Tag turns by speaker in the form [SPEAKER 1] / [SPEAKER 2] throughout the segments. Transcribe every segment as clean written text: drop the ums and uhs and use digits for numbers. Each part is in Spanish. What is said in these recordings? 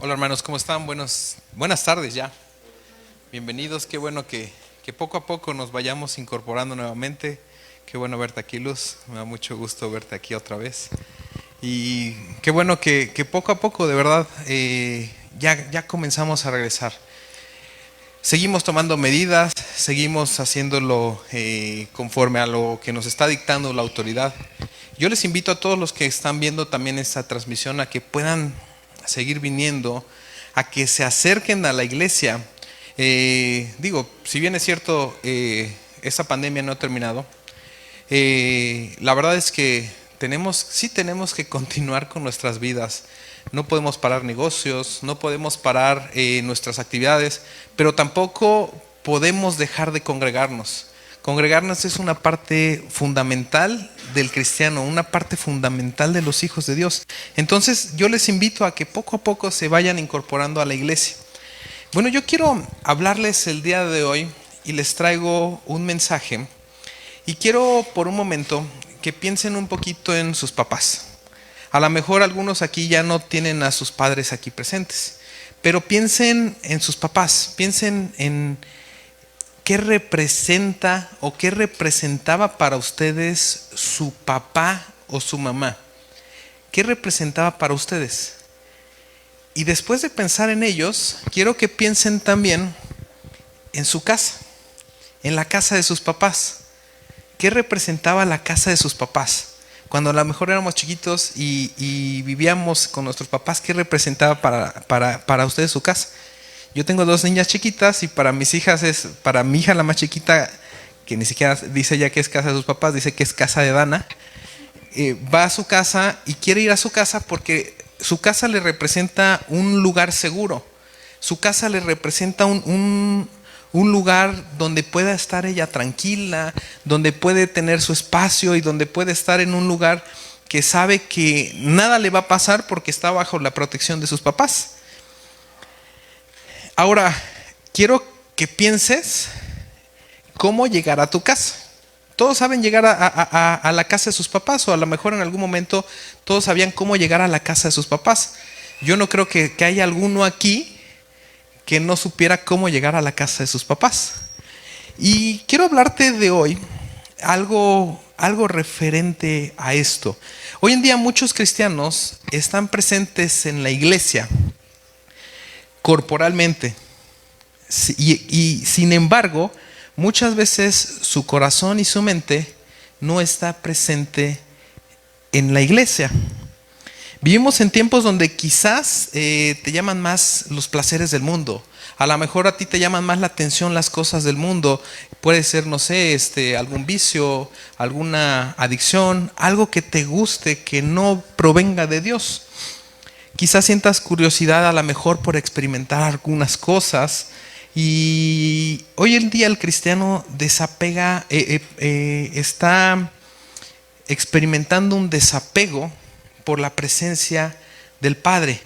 [SPEAKER 1] Hola hermanos, ¿cómo están? Buenas tardes ya. Bienvenidos, qué bueno que poco a poco nos vayamos incorporando nuevamente. Qué bueno verte aquí, Luz. Me da mucho gusto verte aquí otra vez. Y qué bueno que poco a poco, de verdad, ya comenzamos a regresar. Seguimos tomando medidas, seguimos haciéndolo conforme a lo que nos está dictando la autoridad. Yo les invito a todos los que están viendo también esta transmisión a que puedan seguir viniendo, a que se acerquen a la iglesia. Si bien es cierto, esta pandemia no ha terminado, la verdad es que sí tenemos que continuar con nuestras vidas. No podemos parar negocios, no podemos parar nuestras actividades, pero tampoco podemos dejar de congregarnos. Congregarnos es una parte fundamental del cristiano, una parte fundamental de los hijos de Dios. Entonces yo les invito a que poco a poco se vayan incorporando a la iglesia. Bueno, yo quiero hablarles el día de hoy y les traigo un mensaje. Y quiero por un momento que piensen un poquito en sus papás. A lo mejor algunos aquí ya no tienen a sus padres aquí presentes, pero piensen en sus papás, piensen en qué representa o qué representaba para ustedes su papá o su mamá. ¿Qué representaba para ustedes? Y después de pensar en ellos, quiero que piensen también en su casa, en la casa de sus papás. ¿Qué representaba la casa de sus papás? Cuando a lo mejor éramos chiquitos y vivíamos con nuestros papás, ¿qué representaba para ustedes su casa? Yo tengo 2 niñas chiquitas y para mis hijas para mi hija la más chiquita, que ni siquiera dice ya que es casa de sus papás, dice que es casa de Dana, va a su casa y quiere ir a su casa porque su casa le representa un lugar seguro. Su casa le representa un lugar donde pueda estar ella tranquila, donde puede tener su espacio y donde puede estar en un lugar que sabe que nada le va a pasar porque está bajo la protección de sus papás. Ahora, quiero que pienses cómo llegar a tu casa. Todos saben llegar a la casa de sus papás, o a lo mejor en algún momento todos sabían cómo llegar a la casa de sus papás. Yo no creo que haya alguno aquí que no supiera cómo llegar a la casa de sus papás. Y quiero hablarte de hoy algo referente a esto. Hoy en día muchos cristianos están presentes en la iglesia corporalmente y sin embargo muchas veces su corazón y su mente no está presente en la iglesia. Vivimos en tiempos donde quizás te llaman más los placeres del mundo. A lo mejor a ti te llaman más la atención las cosas del mundo. Puede ser, no sé, algún vicio, alguna adicción, algo que te guste, que no provenga de Dios. Quizás sientas curiosidad a lo mejor por experimentar algunas cosas. Y hoy en día el cristiano desapega, está experimentando un desapego por la presencia del Padre.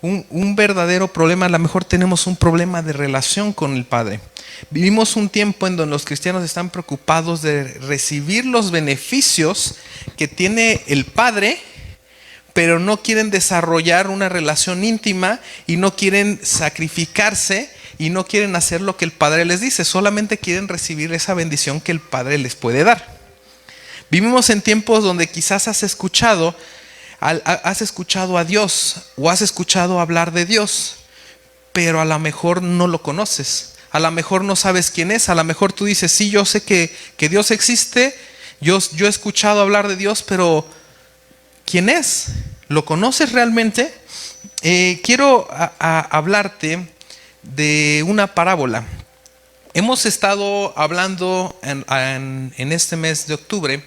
[SPEAKER 1] Un verdadero problema, a lo mejor tenemos un problema de relación con el Padre. Vivimos un tiempo en donde los cristianos están preocupados de recibir los beneficios que tiene el Padre, pero no quieren desarrollar una relación íntima y no quieren sacrificarse y no quieren hacer lo que el Padre les dice, solamente quieren recibir esa bendición que el Padre les puede dar. Vivimos en tiempos donde quizás has escuchado a Dios o has escuchado hablar de Dios, pero a lo mejor no lo conoces, a lo mejor no sabes quién es, a lo mejor tú dices, sí, yo sé que Dios existe, yo he escuchado hablar de Dios, pero ¿quién es? ¿Lo conoces realmente? Quiero hablarte de una parábola. Hemos estado hablando en este mes de octubre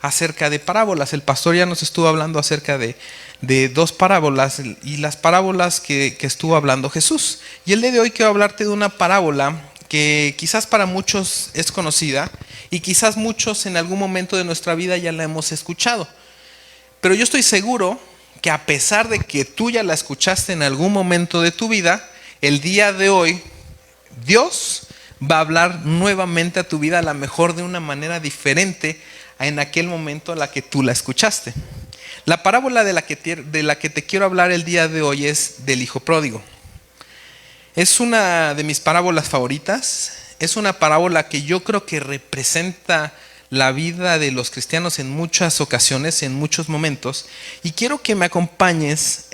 [SPEAKER 1] acerca de parábolas. El pastor ya nos estuvo hablando acerca de 2 parábolas y las parábolas que estuvo hablando Jesús. Y el día de hoy quiero hablarte de una parábola que quizás para muchos es conocida y quizás muchos en algún momento de nuestra vida ya la hemos escuchado. Pero yo estoy seguro que a pesar de que tú ya la escuchaste en algún momento de tu vida, el día de hoy Dios va a hablar nuevamente a tu vida, a lo mejor de una manera diferente en aquel momento a la que tú la escuchaste. La parábola de la que te quiero hablar el día de hoy es del hijo pródigo. Es una de mis parábolas favoritas. Es una parábola que yo creo que representa la vida de los cristianos en muchas ocasiones, en muchos momentos. Y quiero que me acompañes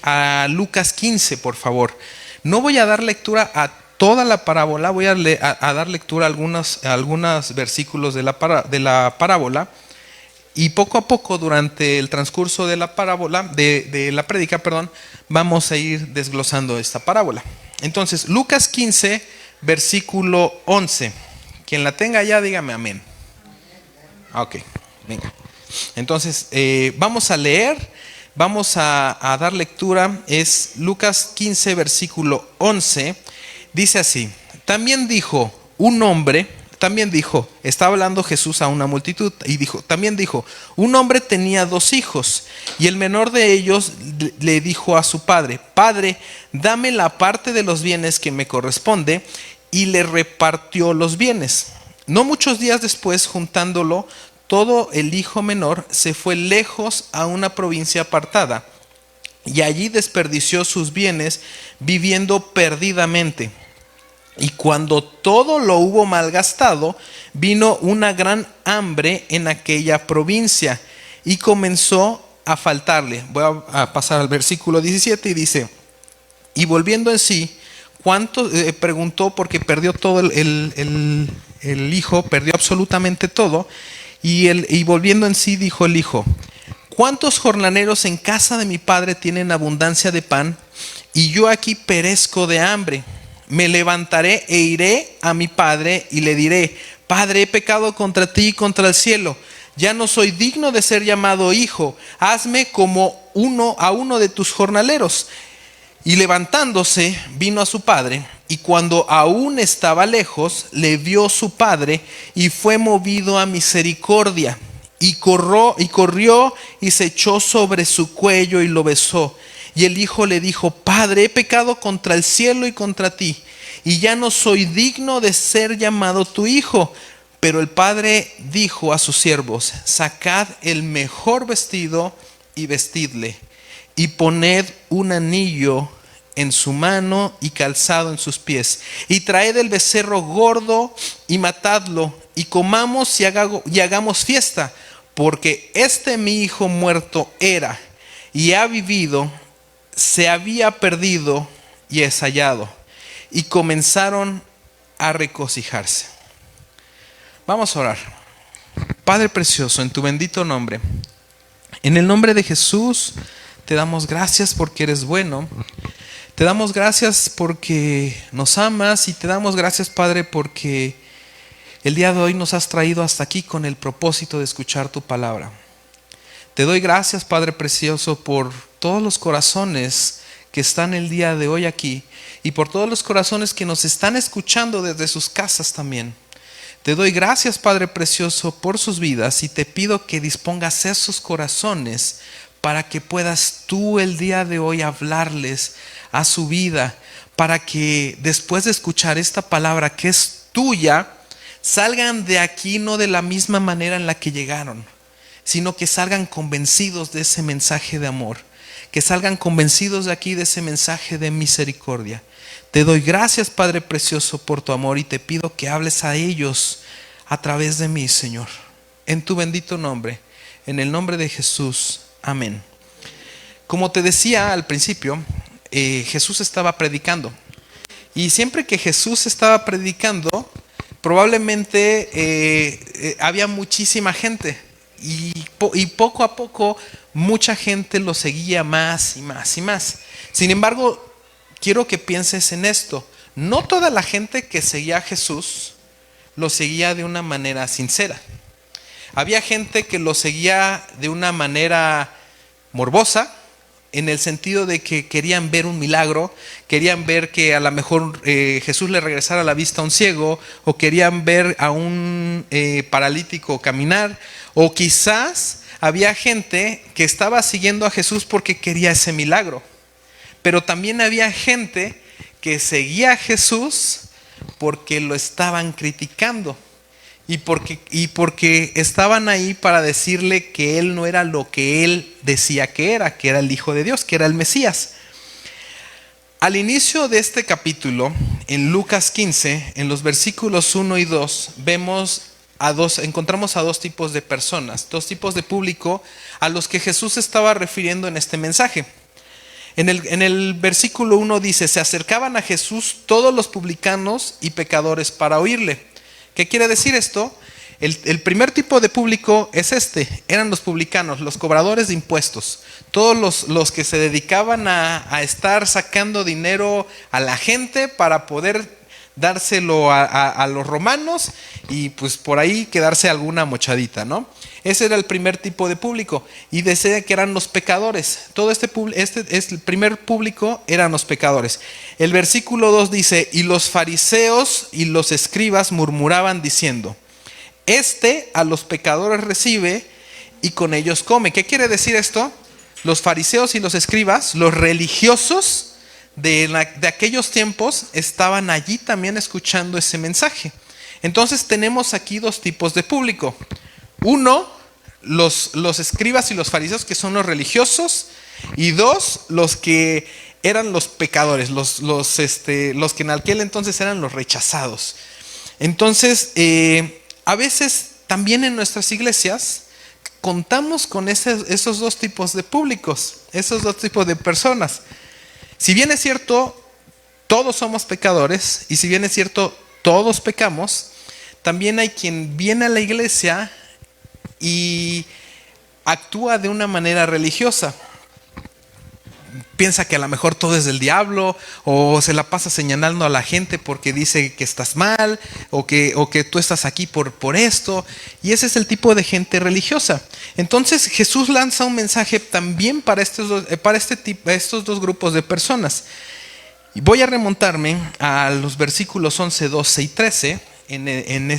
[SPEAKER 1] a Lucas 15, por favor. No voy a dar lectura a toda la parábola, voy a dar lectura a algunos versículos de la parábola. Y poco a poco, durante el transcurso de la parábola, de la prédica, vamos a ir desglosando esta parábola. Entonces, Lucas 15, versículo 11. Quien la tenga ya, dígame amén. Ok, venga. Entonces, vamos a leer, vamos a dar lectura. Es Lucas 15, versículo 11. Dice así: también dijo, está hablando Jesús a una multitud, y también dijo, un hombre tenía 2 hijos, y el menor de ellos le dijo a su padre: Padre, dame la parte de los bienes que me corresponde, y le repartió los bienes. No muchos días después, juntándolo todo, el hijo menor se fue lejos a una provincia apartada, y allí desperdició sus bienes viviendo perdidamente. Y cuando todo lo hubo malgastado, vino una gran hambre en aquella provincia y comenzó a faltarle. Voy a pasar al versículo 17 y dice: y volviendo en sí, preguntó, porque perdió todo el hijo, perdió absolutamente todo. Y volviendo en sí, dijo el hijo: ¿cuántos jornaleros en casa de mi padre tienen abundancia de pan, y yo aquí perezco de hambre? Me levantaré e iré a mi padre y le diré: Padre, he pecado contra ti y contra el cielo. Ya no soy digno de ser llamado hijo. Hazme como a uno de tus jornaleros. Y levantándose, vino a su padre. Y cuando aún estaba lejos, le vio su padre y fue movido a misericordia. Y corrió y se echó sobre su cuello y lo besó. Y el hijo le dijo: Padre, he pecado contra el cielo y contra ti, y ya no soy digno de ser llamado tu hijo. Pero el padre dijo a sus siervos: sacad el mejor vestido y vestidle, y poned un anillo en su mano y calzado en sus pies, y traed el becerro gordo y matadlo, y comamos y hagamos fiesta, porque mi hijo muerto era y ha vivido, se había perdido y es hallado. Y comenzaron a regocijarse. Vamos a orar. Padre precioso, en tu bendito nombre, en el nombre de Jesús, te damos gracias porque eres bueno. Te damos gracias porque nos amas, y te damos gracias, Padre, porque el día de hoy nos has traído hasta aquí con el propósito de escuchar tu palabra. Te doy gracias, Padre precioso, por todos los corazones que están el día de hoy aquí, y por todos los corazones que nos están escuchando desde sus casas también. Te doy gracias, Padre precioso, por sus vidas, y te pido que dispongas esos corazones para que puedas tú el día de hoy hablarles a su vida, para que después de escuchar esta palabra que es tuya, salgan de aquí no de la misma manera en la que llegaron, sino que salgan convencidos de ese mensaje de amor, que salgan convencidos de aquí de ese mensaje de misericordia. Te doy gracias, Padre precioso, por tu amor, y te pido que hables a ellos a través de mí, Señor. En tu bendito nombre, en el nombre de Jesús. Amén. Como te decía al principio, Jesús estaba predicando. Y siempre que Jesús estaba predicando, probablemente había muchísima gente. Y poco a poco mucha gente lo seguía más y más y más. Sin embargo, quiero que pienses en esto. No toda la gente que seguía a Jesús lo seguía de una manera sincera. Había gente que lo seguía de una manera morbosa, en el sentido de que querían ver un milagro, querían ver que a lo mejor Jesús le regresara la vista a un ciego, o querían ver a un paralítico caminar, o quizás había gente que estaba siguiendo a Jesús porque quería ese milagro. Pero también había gente que seguía a Jesús porque lo estaban criticando. y porque estaban ahí para decirle que él no era lo que él decía que era el Hijo de Dios, que era el Mesías. Al inicio de este capítulo, en Lucas 15, en los versículos 1 y 2, encontramos a dos tipos de personas, dos tipos de público a los que Jesús se estaba refiriendo en este mensaje. En el versículo 1 dice: se acercaban a Jesús todos los publicanos y pecadores para oírle. ¿Qué quiere decir esto? El primer tipo de público es eran los publicanos, los cobradores de impuestos, todos los que se dedicaban a estar sacando dinero a la gente para poder dárselo a los romanos y pues por ahí quedarse alguna mochadita, ¿no? Ese era el primer tipo de público, y decía que eran los pecadores. Todo el primer público eran los pecadores. El versículo 2 dice: y los fariseos y los escribas murmuraban diciendo: a los pecadores recibe y con ellos come. ¿Qué quiere decir esto? Los fariseos y los escribas, los religiosos de aquellos tiempos, estaban allí también escuchando ese mensaje. Entonces tenemos aquí dos tipos de público. Uno, los escribas y los fariseos, que son los religiosos, y dos, los que eran los pecadores, los que en aquel entonces eran los rechazados. Entonces, a veces también en nuestras iglesias contamos con esos dos tipos de públicos, esos dos tipos de personas. Si bien es cierto, todos somos pecadores, y si bien es cierto, todos pecamos, también hay quien viene a la iglesia y actúa de una manera religiosa. Piensa que a lo mejor todo es del diablo, o se la pasa señalando a la gente porque dice que estás mal, o que tú estás aquí por esto, y ese es el tipo de gente religiosa. Entonces Jesús lanza un mensaje también para estos dos grupos de personas. Y voy a remontarme a los versículos 11, 12 y 13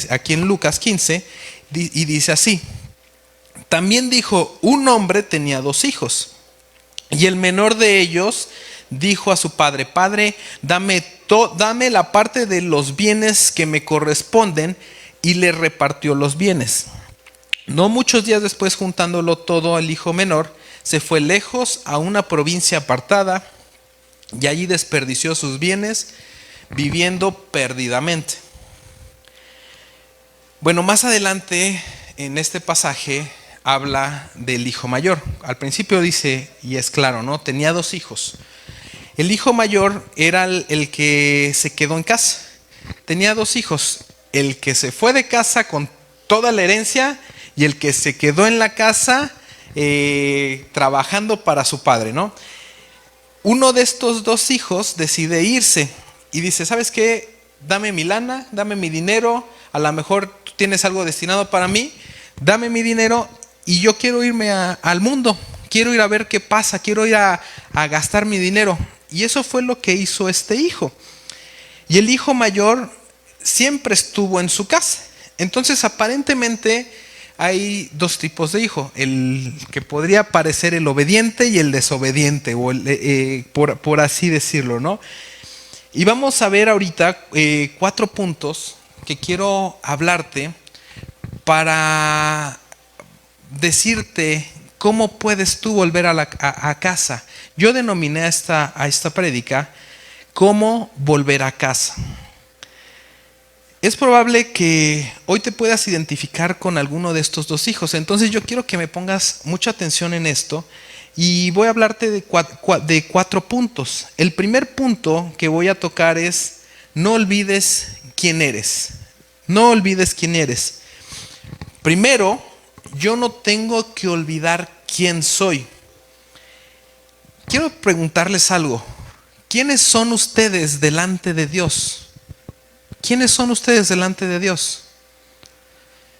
[SPEAKER 1] aquí en Lucas 15, y dice así: también dijo: un hombre tenía 2 hijos. Y el menor de ellos dijo a su padre: Padre, dame la parte de los bienes que me corresponden. Y le repartió los bienes. No muchos días después, juntándolo todo, el hijo menor se fue lejos a una provincia apartada, y allí desperdició sus bienes viviendo perdidamente. Bueno, más adelante en este pasaje habla del hijo mayor. Al principio dice, y es claro, ¿no? Tenía 2 hijos. El hijo mayor era el que se quedó en casa. Tenía 2 hijos: el que se fue de casa con toda la herencia, y el que se quedó en la casa trabajando para su padre, ¿no? Uno de estos 2 hijos decide irse y dice: ¿sabes qué? Dame mi lana, dame mi dinero. A lo mejor tú tienes algo destinado para mí. Dame mi dinero y yo quiero irme al mundo. Quiero ir a ver qué pasa. Quiero ir a gastar mi dinero. Y eso fue lo que hizo este hijo. Y el hijo mayor siempre estuvo en su casa. Entonces, aparentemente hay 2 tipos de hijo: el que podría parecer el obediente y el desobediente, o por así decirlo, ¿no? Y vamos a ver ahorita 4 puntos que quiero hablarte para decirte cómo puedes tú volver a casa. Yo denominé a esta prédica cómo volver a casa. Es probable que hoy te puedas identificar con alguno de estos 2 hijos. Entonces yo quiero que me pongas mucha atención en esto, y voy a hablarte de 4 puntos. El primer punto que voy a tocar es: no olvides quién eres. No olvides quién eres. Primero, yo no tengo que olvidar quién soy. Quiero preguntarles algo. ¿Quiénes son ustedes delante de Dios? ¿Quiénes son ustedes delante de Dios?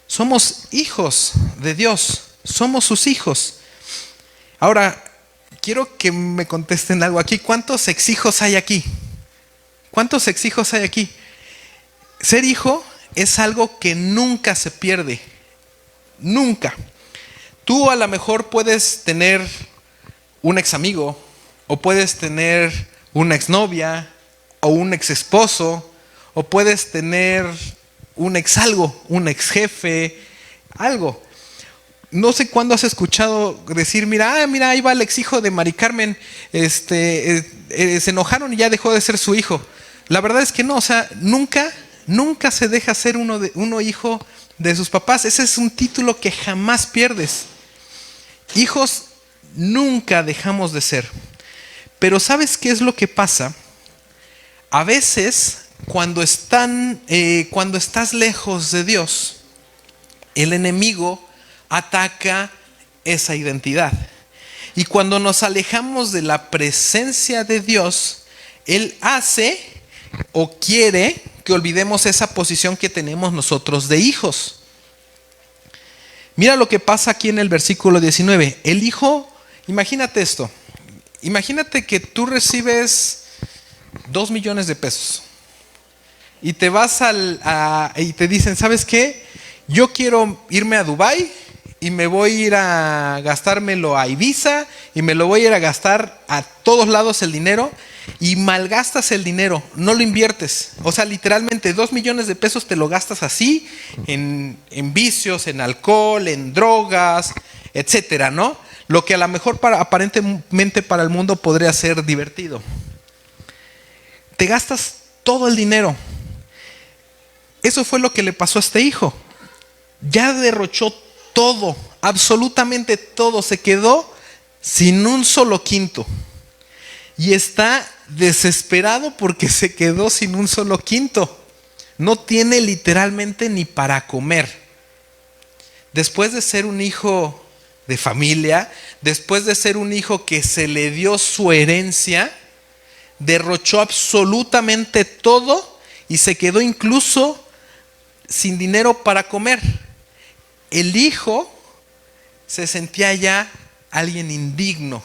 [SPEAKER 1] Somos hijos de Dios. Somos sus hijos. Ahora, quiero que me contesten algo aquí. ¿Cuántos ex-hijos hay aquí? ¿Cuántos ex-hijos hay aquí? Ser hijo es algo que nunca se pierde. Nunca. Tú a lo mejor puedes tener un ex amigo, o puedes tener una exnovia, o un ex esposo, o puedes tener un ex algo, un ex jefe, algo. No sé cuándo has escuchado decir, mira, ahí va el ex hijo de Mari Carmen, se enojaron y ya dejó de ser su hijo. La verdad es que no, o sea, nunca se deja ser uno hijo de sus papás. Ese es un título que jamás pierdes. Hijos nunca dejamos de ser. Pero ¿sabes qué es lo que pasa? A veces, cuando estás lejos de Dios, el enemigo ataca esa identidad. Y cuando nos alejamos de la presencia de Dios, Él hace o quiere que olvidemos esa posición que tenemos nosotros de hijos. Mira lo que pasa aquí en el versículo 19. El hijo, imagínate esto. Imagínate que tú recibes 2 millones de pesos y te vas y te dicen, ¿sabes qué? Yo quiero irme a Dubái y me voy a ir a gastármelo a Ibiza y me lo voy a ir a gastar a todos lados el dinero, y malgastas el dinero, no lo inviertes. O sea, literalmente 2 millones de pesos te lo gastas así en vicios, en alcohol, en drogas, etcétera, ¿no? Lo que a lo mejor aparentemente para el mundo podría ser divertido. Te gastas todo el dinero. Eso fue lo que le pasó a este hijo. Ya derrochó todo, absolutamente todo. Se quedó sin un solo quinto. Y está desesperado porque se quedó sin un solo quinto. No tiene literalmente ni para comer. Después de ser un hijo de familia, después de ser un hijo que se le dio su herencia, derrochó absolutamente todo y se quedó incluso sin dinero para comer. El hijo se sentía ya alguien indigno.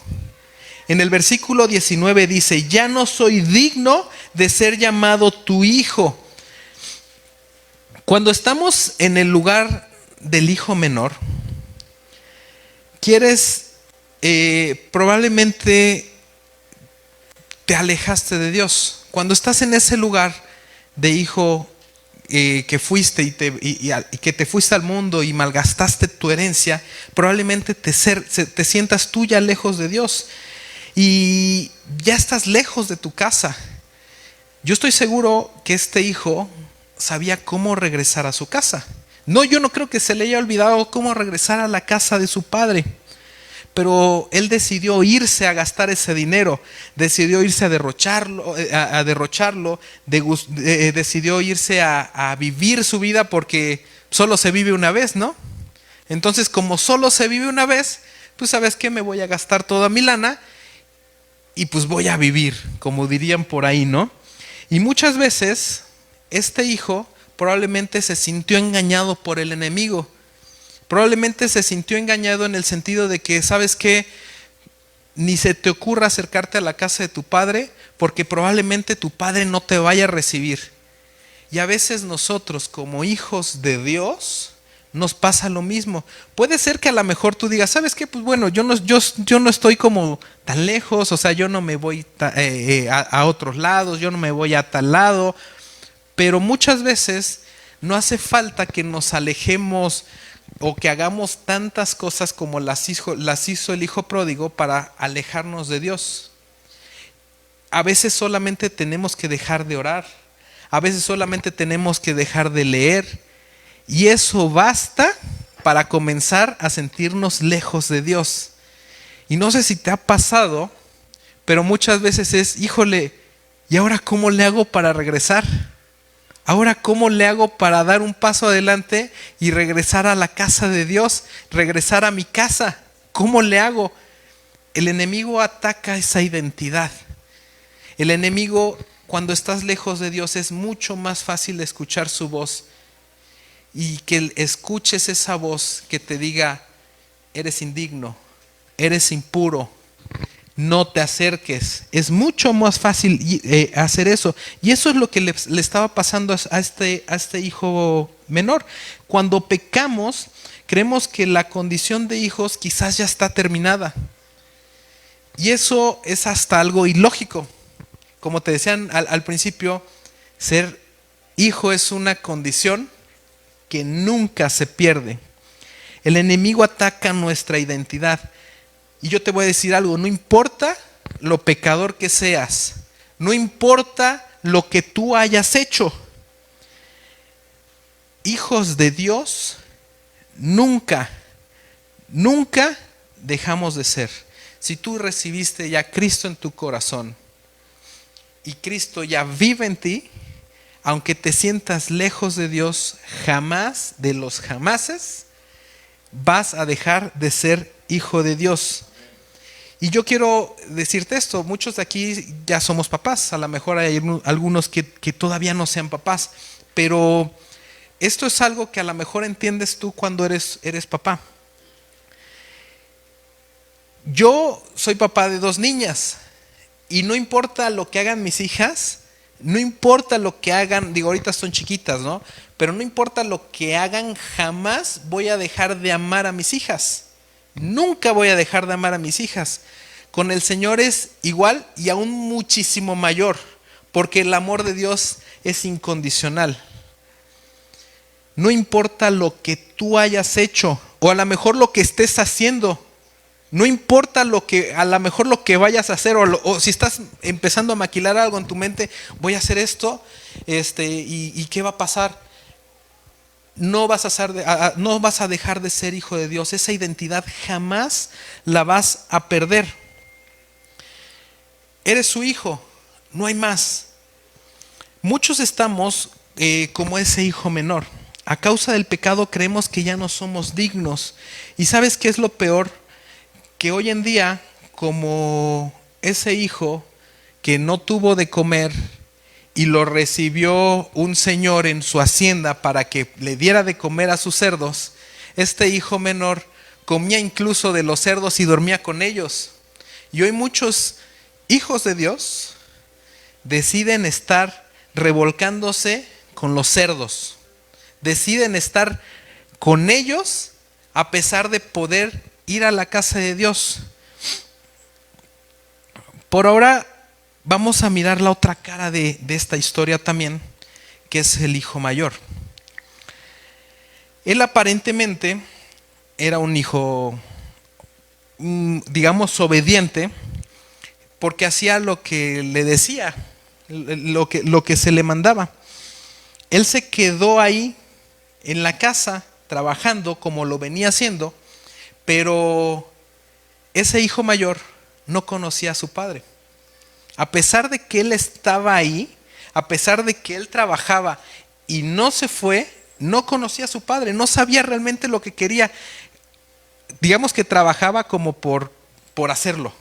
[SPEAKER 1] En el versículo 19 dice, ya no soy digno de ser llamado tu hijo. Cuando estamos en el lugar del hijo menor, probablemente te alejaste de Dios. Cuando estás en ese lugar de hijo que fuiste y que te fuiste al mundo y malgastaste tu herencia, probablemente te sientas tú ya lejos de Dios y ya estás lejos de tu casa. Yo estoy seguro que este hijo sabía cómo regresar a su casa. No, yo no creo que se le haya olvidado cómo regresar a la casa de su padre. Pero él decidió irse a gastar ese dinero, decidió irse a derrocharlo, decidió irse a vivir su vida porque solo se vive una vez, ¿no? Entonces, como solo se vive una vez, pues ¿sabes qué? Me voy a gastar toda mi lana y pues voy a vivir, como dirían por ahí, ¿no? Y muchas veces este hijo probablemente se sintió engañado por el enemigo. Probablemente se sintió engañado en el sentido de que, ¿sabes qué? Ni se te ocurra acercarte a la casa de tu padre porque probablemente tu padre no te vaya a recibir. Y a veces nosotros como hijos de Dios nos pasa lo mismo. Puede ser que a lo mejor tú digas, ¿sabes qué? Pues bueno, yo no estoy como tan lejos, o sea, yo no me voy a otros lados, yo no me voy a tal lado. Pero muchas veces no hace falta que nos alejemos o que hagamos tantas cosas como las hizo el hijo pródigo para alejarnos de Dios. A veces solamente tenemos que dejar de orar, a veces solamente tenemos que dejar de leer, y eso basta para comenzar a sentirnos lejos de Dios. Y no sé si te ha pasado, pero muchas veces es, híjole, ¿y ahora cómo le hago para regresar? Ahora, ¿cómo le hago para dar un paso adelante y regresar a la casa de Dios? Regresar a mi casa. ¿Cómo le hago? El enemigo ataca esa identidad. El enemigo, cuando estás lejos de Dios, es mucho más fácil escuchar su voz. Y que escuches esa voz que te diga, eres indigno, eres impuro, no te acerques. Es mucho más fácil hacer eso. Y eso es lo que le estaba pasando a este hijo menor. Cuando pecamos, creemos que la condición de hijos quizás ya está terminada. Y eso es hasta algo ilógico. Como te decían al principio, ser hijo es una condición, que nunca se pierde. El enemigo ataca nuestra identidad. Y yo te voy a decir algo, no importa lo pecador que seas, no importa lo que tú hayas hecho. Hijos de Dios, nunca dejamos de ser. Si tú recibiste ya a Cristo en tu corazón y Cristo ya vive en ti, aunque te sientas lejos de Dios, jamás de los jamases vas a dejar de ser hijo de Dios. Y yo quiero decirte esto, muchos de aquí ya somos papás, a lo mejor hay algunos que todavía no sean papás, pero esto es algo que a lo mejor entiendes tú cuando eres papá. Yo soy papá de 2 niñas y no importa lo que hagan mis hijas, no importa lo que hagan, digo ahorita son chiquitas, ¿no? Pero no importa lo que hagan, jamás voy a dejar de amar a mis hijas. Nunca voy a dejar de amar a mis hijas. Con el Señor es igual y aún muchísimo mayor, porque el amor de Dios es incondicional. No importa lo que tú hayas hecho o a lo mejor lo que estés haciendo. No importa a lo mejor lo que vayas a hacer o si estás empezando a maquilar algo en tu mente, voy a hacer esto, y ¿qué va a pasar? No vas a dejar de ser hijo de Dios. Esa identidad jamás la vas a perder. Eres su hijo, no hay más. Muchos estamos como ese hijo menor. A causa del pecado creemos que ya no somos dignos. ¿Y sabes qué es lo peor? Que hoy en día, como ese hijo que no tuvo de comer y lo recibió un señor en su hacienda para que le diera de comer a sus cerdos, este hijo menor comía incluso de los cerdos y dormía con ellos. Y hoy muchos hijos de Dios deciden estar revolcándose con los cerdos, deciden estar con ellos a pesar de poder ir a la casa de Dios. Por ahora vamos a mirar la otra cara de esta historia también, que es el hijo mayor. Él aparentemente era un hijo, digamos, obediente, porque hacía lo que le decía, lo que se le mandaba. Él se quedó ahí en la casa trabajando como lo venía haciendo, pero ese hijo mayor no conocía a su padre. A pesar de que él estaba ahí, a pesar de que él trabajaba y no se fue, no conocía a su padre, no sabía realmente lo que quería. Digamos que trabajaba como por hacerlo.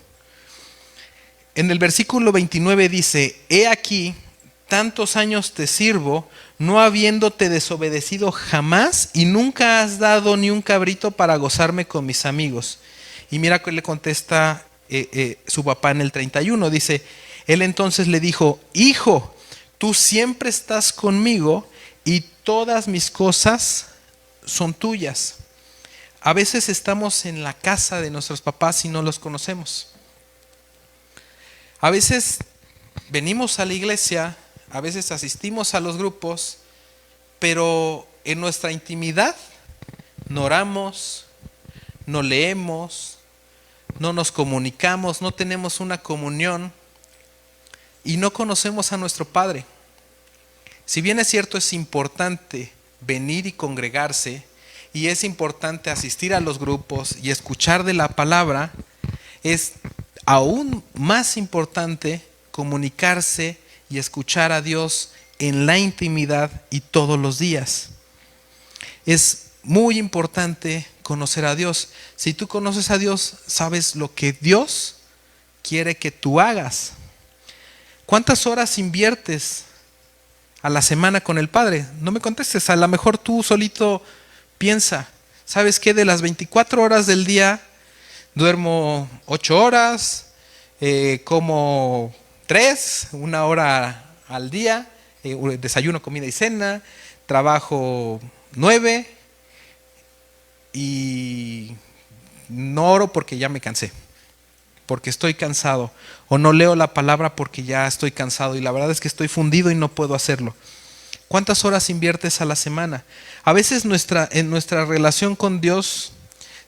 [SPEAKER 1] En el versículo 29 dice: He aquí, tantos años te sirvo, no habiéndote desobedecido jamás, y nunca has dado ni un cabrito para gozarme con mis amigos. Y mira que le contesta su papá en el 31, dice: Él entonces le dijo: Hijo, tú siempre estás conmigo y todas mis cosas son tuyas. A veces estamos en la casa de nuestros papás y no los conocemos. A veces venimos a la iglesia, a veces asistimos a los grupos, pero en nuestra intimidad no oramos, no leemos, no nos comunicamos, no tenemos una comunión y no conocemos a nuestro Padre. Si bien es cierto, es importante venir y congregarse, y es importante asistir a los grupos y escuchar de la palabra, es aún más importante comunicarse y escuchar a Dios en la intimidad y todos los días. Es muy importante conocer a Dios. Si tú conoces a Dios, sabes lo que Dios quiere que tú hagas. ¿Cuántas horas inviertes a la semana con el Padre? No me contestes, a lo mejor tú solito piensa. ¿Sabes qué? De las 24 horas del día, duermo 8 horas, como 3, 1 hora al día, desayuno, comida y cena, trabajo 9 y no oro porque ya me cansé, porque estoy cansado, o no leo la palabra porque ya estoy cansado y la verdad es que estoy fundido y no puedo hacerlo. ¿Cuántas horas inviertes a la semana? A veces en nuestra relación con Dios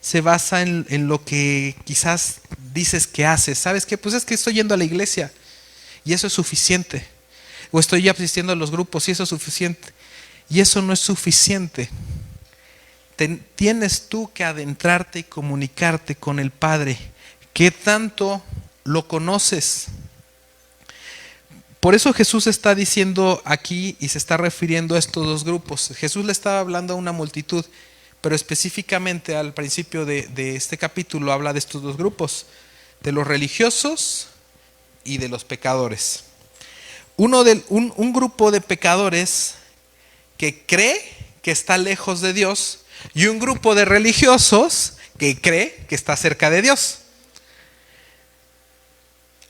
[SPEAKER 1] se basa en lo que quizás dices que haces. ¿Sabes qué? Pues es que estoy yendo a la iglesia y eso es suficiente. O estoy asistiendo a los grupos y eso es suficiente. Y eso no es suficiente. Tienes tú que adentrarte y comunicarte con el Padre. ¿Qué tanto lo conoces? Por eso Jesús está diciendo aquí y se está refiriendo a estos dos grupos. Jesús le estaba hablando a una multitud, pero específicamente al principio de este capítulo habla de estos dos grupos, de los religiosos y de los pecadores. Un grupo de pecadores que cree que está lejos de Dios y un grupo de religiosos que cree que está cerca de Dios.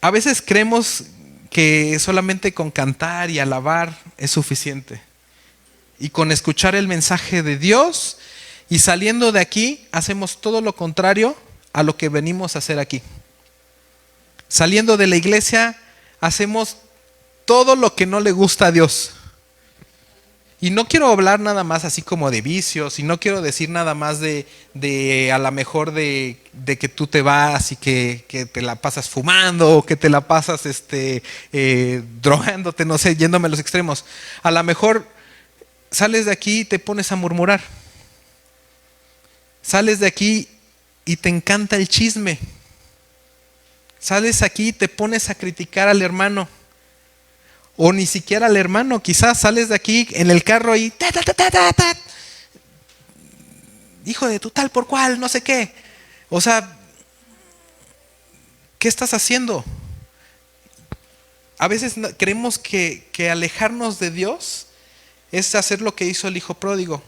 [SPEAKER 1] A veces creemos que solamente con cantar y alabar es suficiente. Y con escuchar el mensaje de Dios y saliendo de aquí hacemos todo lo contrario a lo que venimos a hacer aquí. Saliendo de la iglesia hacemos todo lo que no le gusta a Dios. Y no quiero hablar nada más así como de vicios, y no quiero decir nada más de a lo mejor de que tú te vas y que te la pasas fumando, o que te la pasas drogándote, no sé, yéndome a los extremos. A lo mejor sales de aquí y te pones a murmurar. Sales de aquí y te encanta el chisme. Sales aquí y te pones a criticar al hermano. O ni siquiera al hermano, quizás sales de aquí en el carro y hijo de tu tal por cual, no sé qué. O sea, ¿qué estás haciendo? A veces creemos que alejarnos de Dios es hacer lo que hizo el hijo pródigo.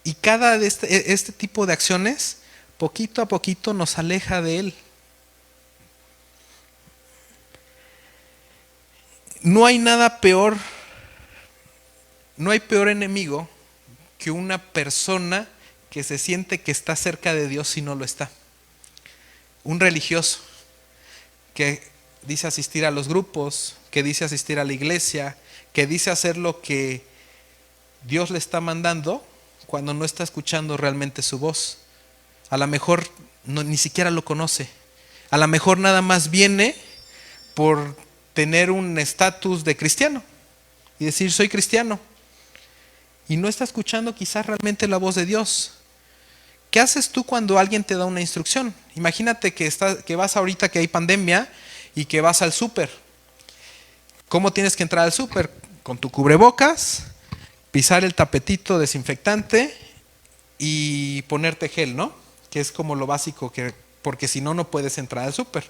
[SPEAKER 1] Y cada de este tipo de acciones, poquito a poquito nos aleja de Él. No hay nada peor, no hay peor enemigo que una persona que se siente que está cerca de Dios y no lo está. Un religioso que dice asistir a los grupos, que dice asistir a la iglesia, que dice hacer lo que Dios le está mandando cuando no está escuchando realmente su voz. A lo mejor ni siquiera lo conoce. A lo mejor nada más viene por tener un estatus de cristiano y decir soy cristiano y no está escuchando quizás realmente la voz de Dios. ¿Qué haces tú cuando alguien te da una instrucción? Imagínate que vas ahorita que hay pandemia y que vas al súper. ¿Cómo tienes que entrar al súper? Con tu cubrebocas, pisar el tapetito desinfectante y ponerte gel, ¿no? Que es como lo básico, porque si no, no puedes entrar al súper.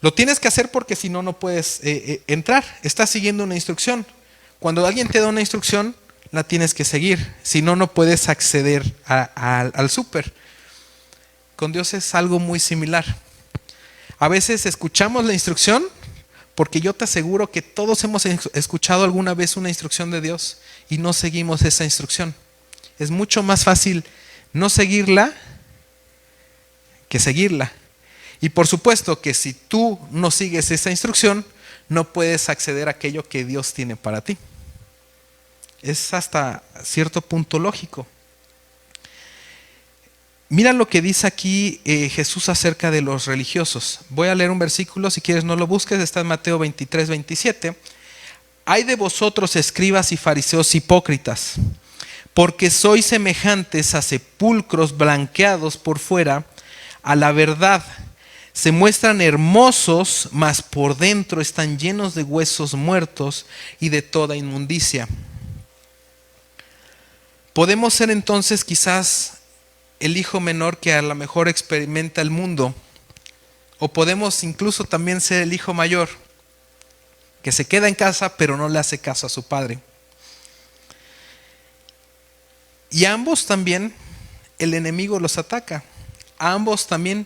[SPEAKER 1] Lo tienes que hacer porque si no, no puedes entrar. Estás siguiendo una instrucción. Cuando alguien te da una instrucción, la tienes que seguir. Si no, no puedes acceder al súper. Con Dios es algo muy similar. A veces escuchamos la instrucción porque yo te aseguro que todos hemos escuchado alguna vez una instrucción de Dios y no seguimos esa instrucción. Es mucho más fácil no seguirla que seguirla. Y por supuesto que si tú no sigues esa instrucción, no puedes acceder a aquello que Dios tiene para ti. Es hasta cierto punto lógico. Mira lo que dice aquí Jesús acerca de los religiosos. Voy a leer un versículo, si quieres no lo busques, está en Mateo 23, 27. Ay de vosotros, escribas y fariseos hipócritas, porque sois semejantes a sepulcros blanqueados por fuera, a la verdad. Se muestran hermosos, mas por dentro están llenos de huesos muertos y de toda inmundicia. Podemos ser entonces quizás el hijo menor que a lo mejor experimenta el mundo, o podemos incluso también ser el hijo mayor que se queda en casa pero no le hace caso a su padre. Y a ambos también el enemigo los ataca. A ambos también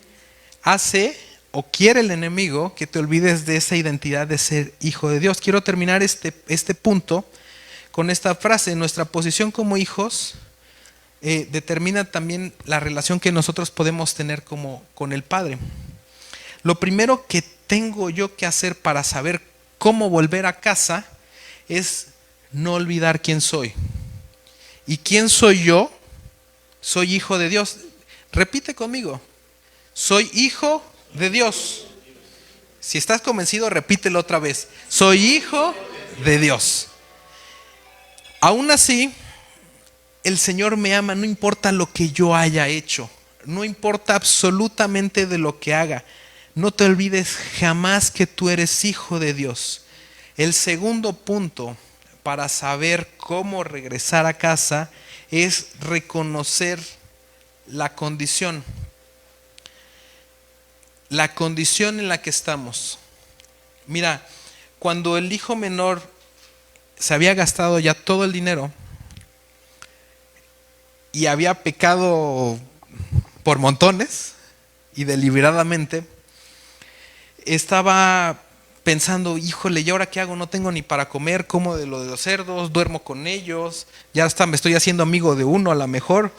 [SPEAKER 1] hace o quiere el enemigo que te olvides de esa identidad de ser hijo de Dios. Quiero terminar este punto con esta frase. Nuestra posición como hijos determina también la relación que nosotros podemos tener con el Padre. Lo primero que tengo yo que hacer para saber cómo volver a casa es no olvidar quién soy. ¿Y quién soy yo? Soy hijo de Dios. Repite conmigo. Soy hijo de Dios. Si estás convencido, repítelo otra vez. Soy hijo de Dios. Aún así, el Señor me ama, no importa lo que yo haya hecho. No importa absolutamente de lo que haga. No te olvides jamás que tú eres hijo de Dios. El segundo punto para saber cómo regresar a casa es reconocer la condición en la que estamos. Mira, cuando el hijo menor se había gastado ya todo el dinero y había pecado por montones y deliberadamente, estaba pensando, híjole, ¿y ahora qué hago? No tengo ni para comer, como de lo de los cerdos, duermo con ellos, ya hasta me estoy haciendo amigo de uno a lo mejor.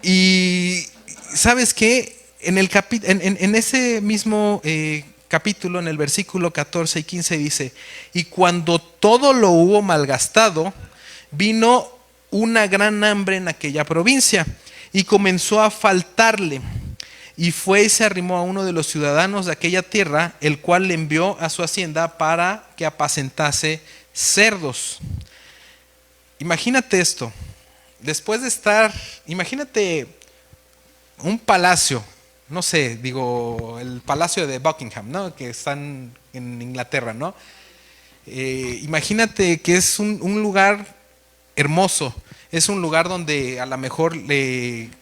[SPEAKER 1] Y ¿sabes qué? En ese mismo capítulo, en el versículo 14 y 15 dice, y cuando todo lo hubo malgastado, vino una gran hambre en aquella provincia y comenzó a faltarle. Y fue y se arrimó a uno de los ciudadanos de aquella tierra, el cual le envió a su hacienda para que apacentase cerdos. Imagínate esto. Después de estar, imagínate un palacio, no sé, digo, el palacio de Buckingham, ¿no? Que están en Inglaterra, ¿no? Imagínate que es un lugar hermoso. Es un lugar donde a lo mejor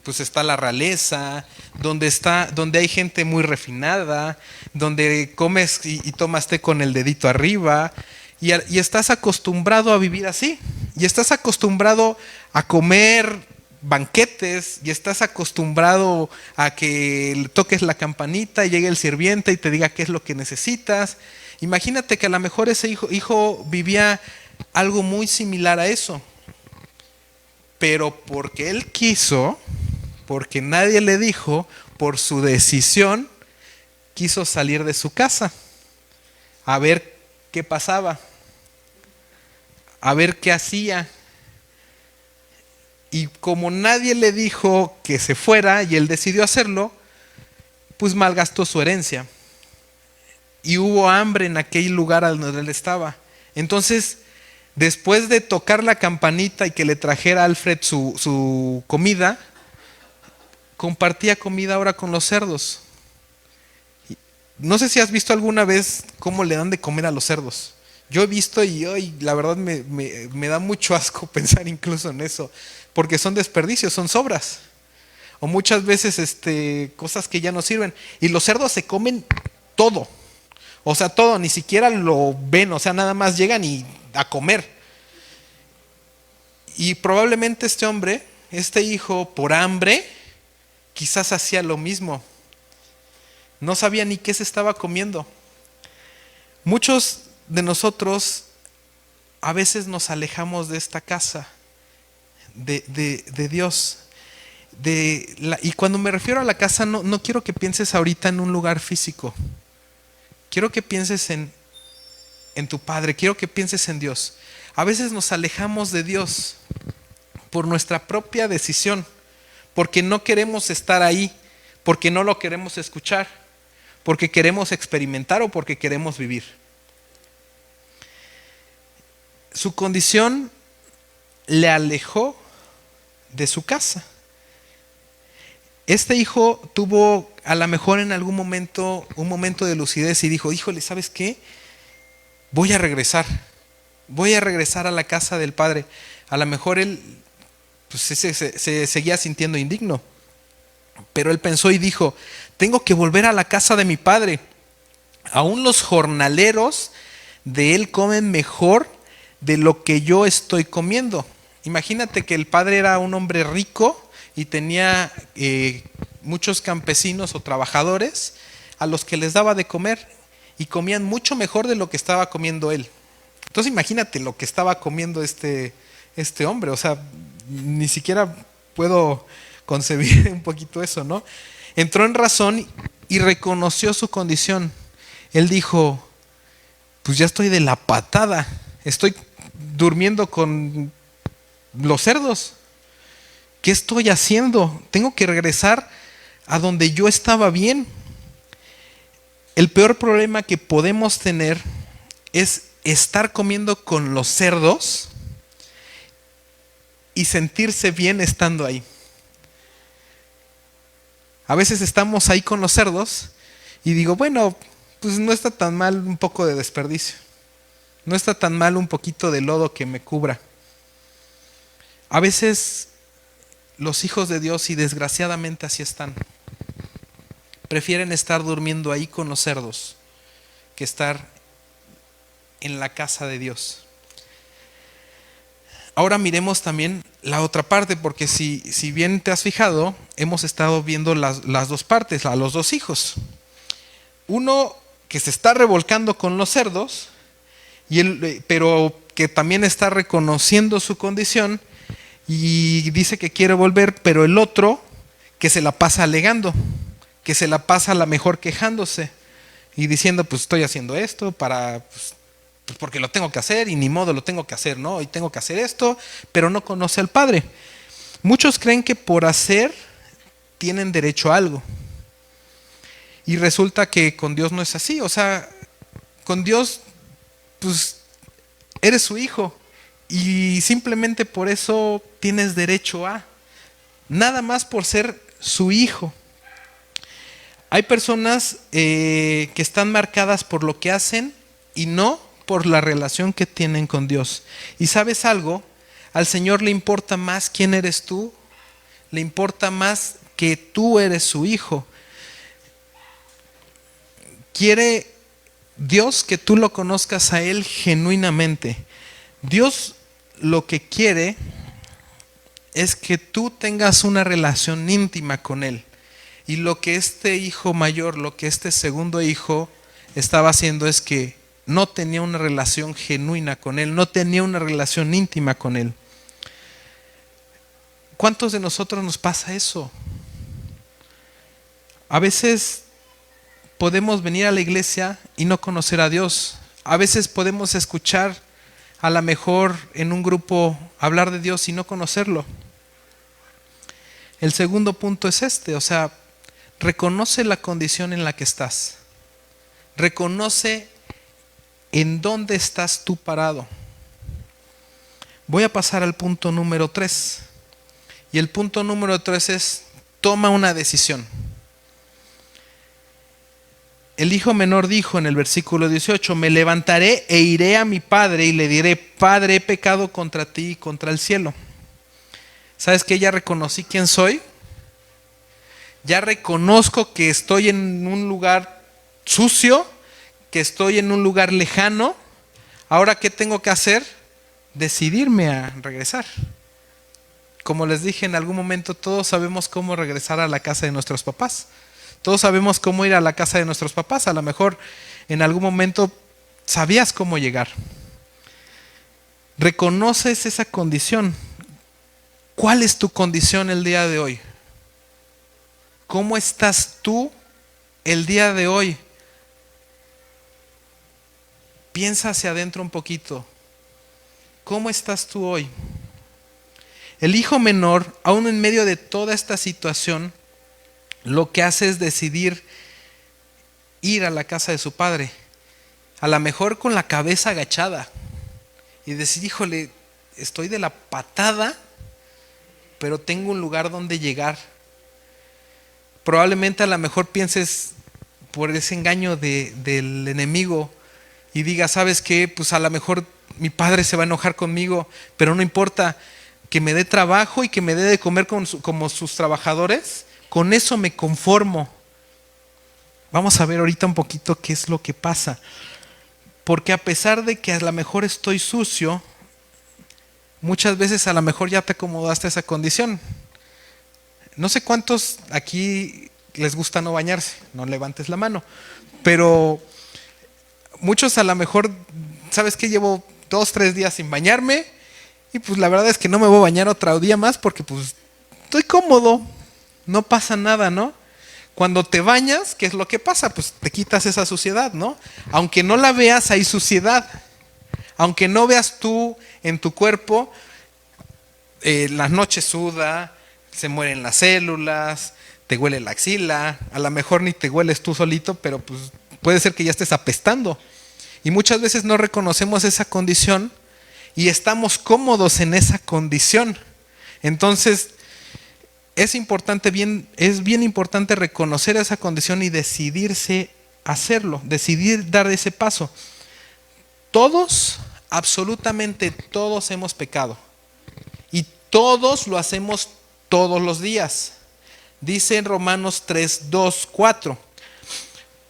[SPEAKER 1] pues está la realeza, donde hay gente muy refinada, donde comes y tomas té con el dedito arriba, y estás acostumbrado a vivir así, y estás acostumbrado a comer banquetes, y estás acostumbrado a que le toques la campanita y llegue el sirviente y te diga qué es lo que necesitas. Imagínate que a lo mejor ese hijo vivía algo muy similar a eso. Pero porque él quiso, porque nadie le dijo, por su decisión, quiso salir de su casa a ver qué pasaba, a ver qué hacía. Y como nadie le dijo que se fuera y él decidió hacerlo, pues malgastó su herencia. Y hubo hambre en aquel lugar donde él estaba. Entonces, después de tocar la campanita y que le trajera a Alfred su comida, compartía comida ahora con los cerdos. No sé si has visto alguna vez cómo le dan de comer a los cerdos. Yo he visto y hoy la verdad me da mucho asco pensar incluso en eso, porque son desperdicios, son sobras. O muchas veces cosas que ya no sirven. Y los cerdos se comen todo. O sea, todo, ni siquiera lo ven, o sea, nada más llegan a comer. Y probablemente este hombre, este hijo, por hambre, quizás hacía lo mismo. No sabía ni qué se estaba comiendo. Muchos de nosotros a veces nos alejamos de esta casa, de Dios. Y cuando me refiero a la casa, no quiero que pienses ahorita en un lugar físico. Quiero que pienses en tu Padre, quiero que pienses en Dios. A veces nos alejamos de Dios por nuestra propia decisión, porque no queremos estar ahí, porque no lo queremos escuchar, porque queremos experimentar o porque queremos vivir. Su condición le alejó de su casa. Este hijo tuvo a lo mejor en algún momento un momento de lucidez y dijo, híjole, ¿sabes qué? Voy a regresar a la casa del Padre. A lo mejor él pues, se seguía sintiendo indigno, pero él pensó y dijo, tengo que volver a la casa de mi Padre. Aún los jornaleros de él comen mejor de lo que yo estoy comiendo. Imagínate que el padre era un hombre rico y tenía muchos campesinos o trabajadores a los que les daba de comer y comían mucho mejor de lo que estaba comiendo él. Entonces imagínate lo que estaba comiendo este hombre, o sea, ni siquiera puedo concebir un poquito eso, ¿no? Entró en razón y reconoció su condición. Él dijo, pues ya estoy de la patada, estoy durmiendo con los cerdos. ¿Qué estoy haciendo? Tengo que regresar a donde yo estaba bien. El peor problema que podemos tener es estar comiendo con los cerdos y sentirse bien estando ahí. A veces estamos ahí con los cerdos y digo, bueno, pues no está tan mal un poco de desperdicio. No está tan mal un poquito de lodo que me cubra. A veces los hijos de Dios, y desgraciadamente así están, prefieren estar durmiendo ahí con los cerdos que estar en la casa de Dios. Ahora miremos también la otra parte, porque si bien te has fijado, hemos estado viendo las dos partes, a los dos hijos. Uno que se está revolcando con los cerdos, pero que también está reconociendo su condición y dice que quiere volver, pero el otro que se la pasa alegando, que se la pasa a la mejor quejándose y diciendo, pues estoy haciendo esto para... pues porque lo tengo que hacer y ni modo lo tengo que hacer, ¿no? Y tengo que hacer esto, pero no conoce al Padre. Muchos creen que por hacer tienen derecho a algo. Y resulta que con Dios no es así. O sea, con Dios, pues eres su hijo. Y simplemente por eso tienes derecho a. Nada más por ser su hijo. Hay personas que están marcadas por lo que hacen y no por la relación que tienen con Dios. ¿Y sabes algo? Al Señor le importa más quién eres tú, le importa más que tú eres su hijo. Quiere Dios que tú lo conozcas a Él genuinamente. Dios lo que quiere es que tú tengas una relación íntima con Él. Y lo que este hijo mayor, lo que este segundo hijo estaba haciendo es que no tenía una relación genuina con Él, no tenía una relación íntima con Él. ¿Cuántos de nosotros nos pasa eso? A veces podemos venir a la iglesia y no conocer a Dios. A veces podemos escuchar a lo mejor en un grupo hablar de Dios y no conocerlo. El segundo punto es este, o sea, reconoce la condición en la que estás. Reconoce en dónde estás tú parado. Voy a pasar al punto número 3. Y el punto número 3 es, toma una decisión. El hijo menor dijo en el versículo 18, me levantaré e iré a mi padre y le diré, Padre, he pecado contra ti y contra el cielo. ¿Sabes qué? Ya reconocí quién soy. Ya reconozco que estoy en un lugar sucio, que estoy en un lugar lejano. Ahora, ¿qué tengo que hacer? Decidirme a regresar. Como les dije en algún momento, todos sabemos cómo regresar a la casa de nuestros papás. Todos sabemos cómo ir a la casa de nuestros papás. A lo mejor en algún momento sabías cómo llegar. Reconoces esa condición. ¿Cuál es tu condición el día de hoy? ¿Cómo estás tú el día de hoy? Piensa hacia adentro un poquito. ¿Cómo estás tú hoy? El hijo menor, aún en medio de toda esta situación, lo que hace es decidir ir a la casa de su padre. A lo mejor con la cabeza agachada. Y decir, híjole, estoy de la patada, pero tengo un lugar donde llegar. Probablemente a lo mejor pienses por ese engaño del enemigo y digas, ¿sabes qué? Pues a lo mejor mi padre se va a enojar conmigo, pero no importa, que me dé trabajo y que me dé de comer como sus trabajadores, con eso me conformo. Vamos a ver ahorita un poquito qué es lo que pasa. Porque a pesar de que a lo mejor estoy sucio, muchas veces a lo mejor ya te acomodaste a esa condición. No sé cuántos aquí les gusta no bañarse, no levantes la mano, pero muchos a lo mejor, ¿sabes qué? Llevo 2-3 días sin bañarme y pues la verdad es que no me voy a bañar otro día más porque pues estoy cómodo, no pasa nada, ¿no? Cuando te bañas, ¿qué es lo que pasa? Pues te quitas esa suciedad, ¿no? Aunque no la veas, hay suciedad. Aunque no veas tú en tu cuerpo, las noches suda, se mueren las células, te huele la axila, a lo mejor ni te hueles tú solito, pero pues puede ser que ya estés apestando. Y muchas veces no reconocemos esa condición y estamos cómodos en esa condición. Entonces, es bien importante reconocer esa condición y decidirse hacerlo, decidir dar ese paso. Todos, absolutamente todos hemos pecado. Y todos lo hacemos todos los días. Dice en Romanos 3, 2, 4.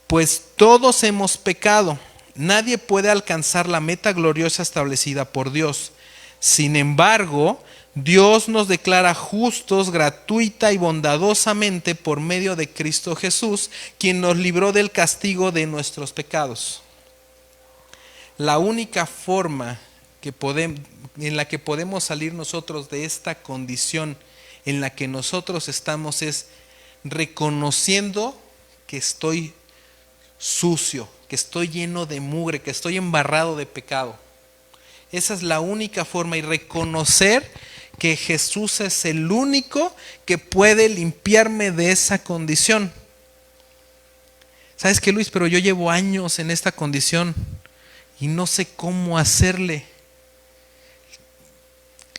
[SPEAKER 1] Pues todos hemos pecado. Nadie puede alcanzar la meta gloriosa establecida por Dios. Sin embargo, Dios nos declara justos gratuita y bondadosamente por medio de Cristo Jesús, quien nos libró del castigo de nuestros pecados. La única forma en la que podemos salir nosotros de esta condición en la que nosotros estamos es reconociendo que estoy sucio, que estoy lleno de mugre, que estoy embarrado de pecado. Esa es la única forma, y reconocer que Jesús es el único que puede limpiarme de esa condición. ¿Sabes qué, Luis? Pero yo llevo años en esta condición y no sé cómo hacerle.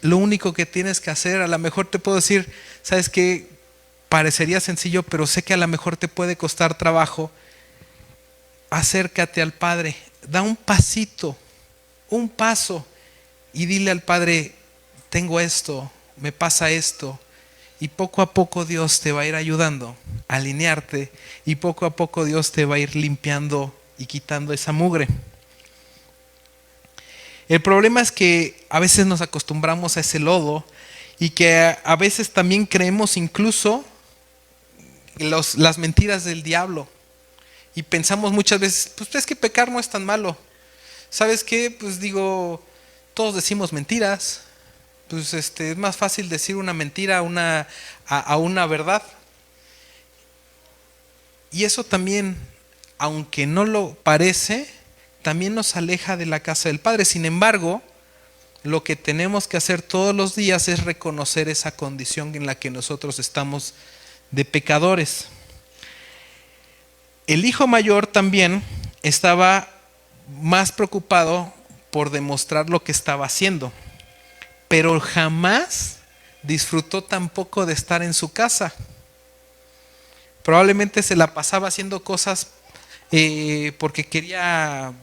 [SPEAKER 1] Lo único que tienes que hacer, a lo mejor te puedo decir, ¿sabes qué? Parecería sencillo, pero sé que a lo mejor te puede costar trabajo. Acércate al Padre, da un pasito, un paso, y dile al Padre: tengo esto, me pasa esto. Y poco a poco Dios te va a ir ayudando a alinearte, y poco a poco Dios te va a ir limpiando y quitando esa mugre. El problema es que a veces nos acostumbramos a ese lodo, y que a veces también creemos incluso las mentiras del diablo. Y pensamos muchas veces, pues es que pecar no es tan malo. ¿Sabes qué? Pues digo, todos decimos mentiras. Pues es más fácil decir una mentira a una verdad. Y eso también, aunque no lo parece, también nos aleja de la casa del Padre. Sin embargo, lo que tenemos que hacer todos los días es reconocer esa condición en la que nosotros estamos de pecadores. El hijo mayor también estaba más preocupado por demostrar lo que estaba haciendo, pero jamás disfrutó tampoco de estar en su casa. Probablemente se la pasaba haciendo cosas porque quería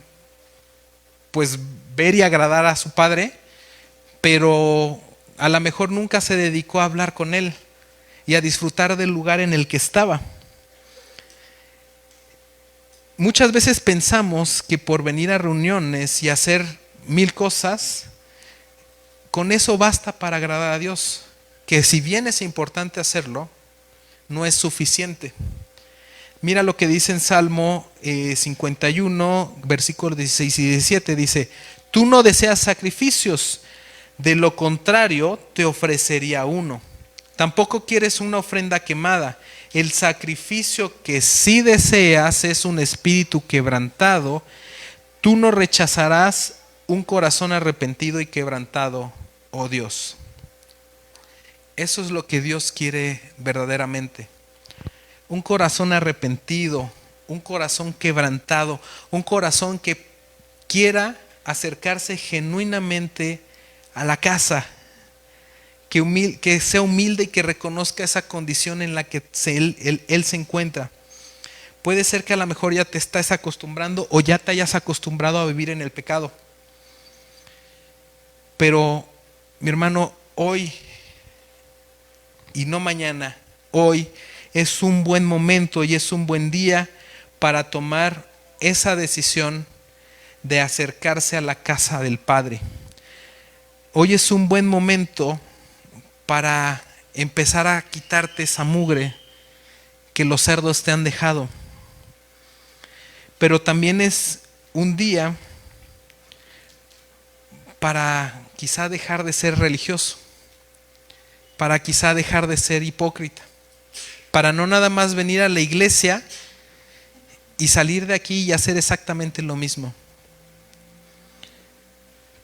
[SPEAKER 1] pues ver y agradar a su padre, pero a lo mejor nunca se dedicó a hablar con él y a disfrutar del lugar en el que estaba. Muchas veces pensamos que por venir a reuniones y hacer 1000 cosas, con eso basta para agradar a Dios. Que si bien es importante hacerlo, no es suficiente. Mira lo que dice en Salmo 51, versículos 16 y 17. Dice: tú no deseas sacrificios, de lo contrario te ofrecería uno. Tampoco quieres una ofrenda quemada. El sacrificio que sí deseas es un espíritu quebrantado. Tú no rechazarás un corazón arrepentido y quebrantado, oh Dios. Eso es lo que Dios quiere verdaderamente. Un corazón arrepentido, un corazón quebrantado, un corazón que quiera acercarse genuinamente a la casa, que sea humilde y que reconozca esa condición en la que él se encuentra. Puede ser que a lo mejor ya te estás acostumbrando o ya te hayas acostumbrado a vivir en el pecado. Pero, mi hermano, hoy y no mañana, hoy es un buen momento y es un buen día para tomar esa decisión de acercarse a la casa del Padre. Hoy es un buen momento para empezar a quitarte esa mugre que los cerdos te han dejado. Pero también es un día para quizá dejar de ser religioso, para quizá dejar de ser hipócrita, para no nada más venir a la iglesia y salir de aquí y hacer exactamente lo mismo.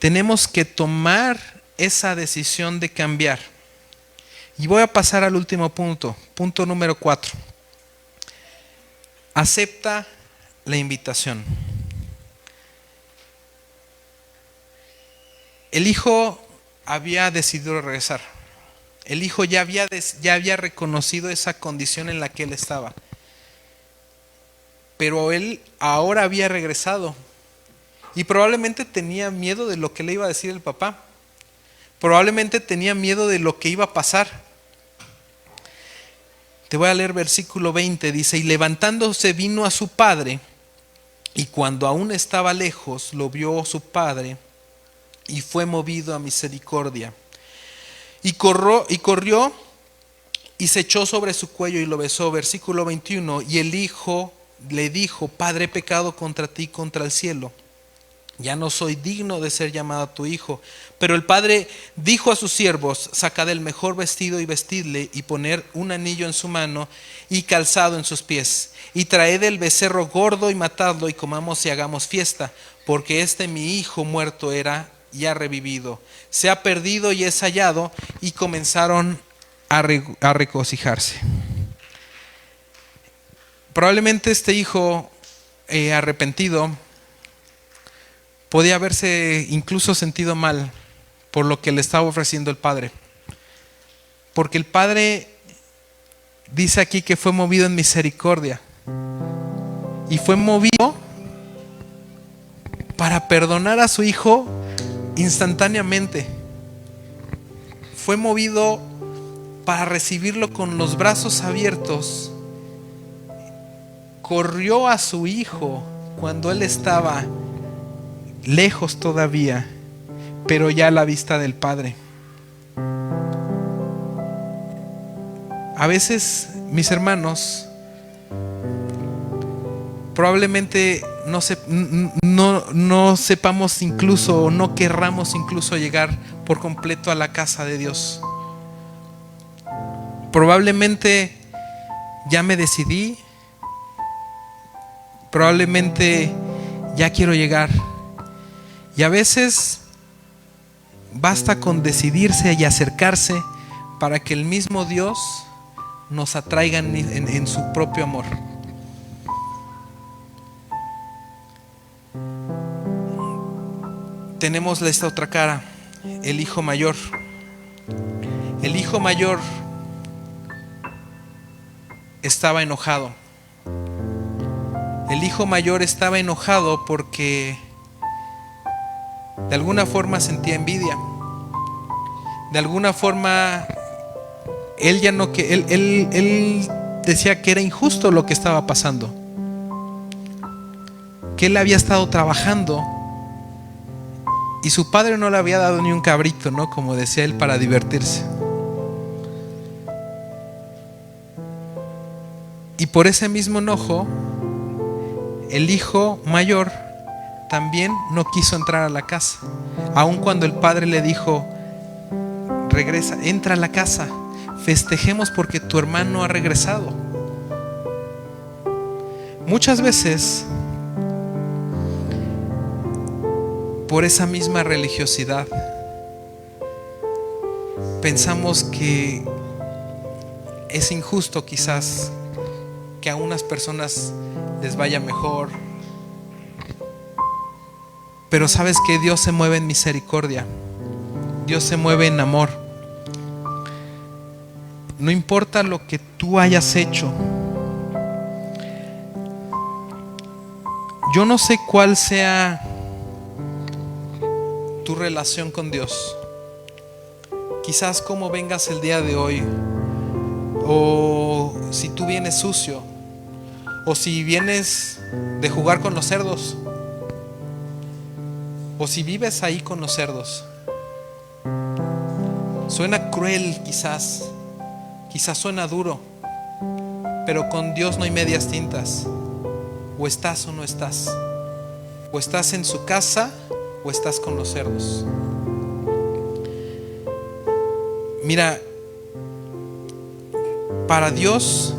[SPEAKER 1] tenemos que tomar esa decisión de cambiar. Y voy a pasar al último punto, punto número 4. Acepta la invitación. El hijo había decidido regresar. El hijo ya había reconocido esa condición en la que él estaba. Pero él ahora había regresado. Y probablemente tenía miedo de lo que le iba a decir el papá. Probablemente tenía miedo de lo que iba a pasar. Te voy a leer versículo 20. Dice: y levantándose vino a su padre, y cuando aún estaba lejos, lo vio su padre, y fue movido a misericordia. Y corrió y se echó sobre su cuello y lo besó. Versículo 21. Y el hijo le dijo: Padre, he pecado contra ti, contra el cielo. Ya no soy digno de ser llamado tu hijo. Pero el padre dijo a sus siervos: sacad el mejor vestido y vestidle, y poner un anillo en su mano y calzado en sus pies. Y traed el becerro gordo y matadlo, y comamos y hagamos fiesta, porque este mi hijo muerto era y ha revivido, se ha perdido y es hallado. Y comenzaron a regocijarse. Probablemente este hijo arrepentido podía haberse incluso sentido mal por lo que le estaba ofreciendo el padre. Porque el padre dice aquí que fue movido en misericordia. Y fue movido para perdonar a su hijo instantáneamente. Fue movido para recibirlo con los brazos abiertos. Corrió a su hijo cuando él estaba lejos todavía, pero ya a la vista del Padre. A veces, mis hermanos, probablemente no sepamos incluso, o no querramos incluso llegar por completo a la casa de Dios. Probablemente ya me decidí, probablemente ya quiero llegar. Y a veces basta con decidirse y acercarse para que el mismo Dios nos atraiga en su propio amor. Tenemos esta otra cara, el hijo mayor. El hijo mayor estaba enojado. El hijo mayor estaba enojado porque de alguna forma sentía envidia. De alguna forma él decía que era injusto lo que estaba pasando, que él había estado trabajando y su padre no le había dado ni un cabrito, ¿no? Como decía él, para divertirse. Y por ese mismo enojo, el hijo mayor también no quiso entrar a la casa, aun cuando el padre le dijo: regresa, entra a la casa, festejemos porque tu hermano ha regresado. Muchas veces, por esa misma religiosidad, pensamos que es injusto quizás que a unas personas les vaya mejor. Pero sabes que Dios se mueve en misericordia. Dios se mueve en amor. No importa lo que tú hayas hecho. Yo no sé cuál sea tu relación con Dios. Quizás cómo vengas el día de hoy, o si tú vienes sucio, o si vienes de jugar con los cerdos, o si vives ahí con los cerdos. Suena cruel quizás suena duro, pero con Dios no hay medias tintas. O estás o no estás. O estás en su casa o estás con los cerdos. Mira, para Dios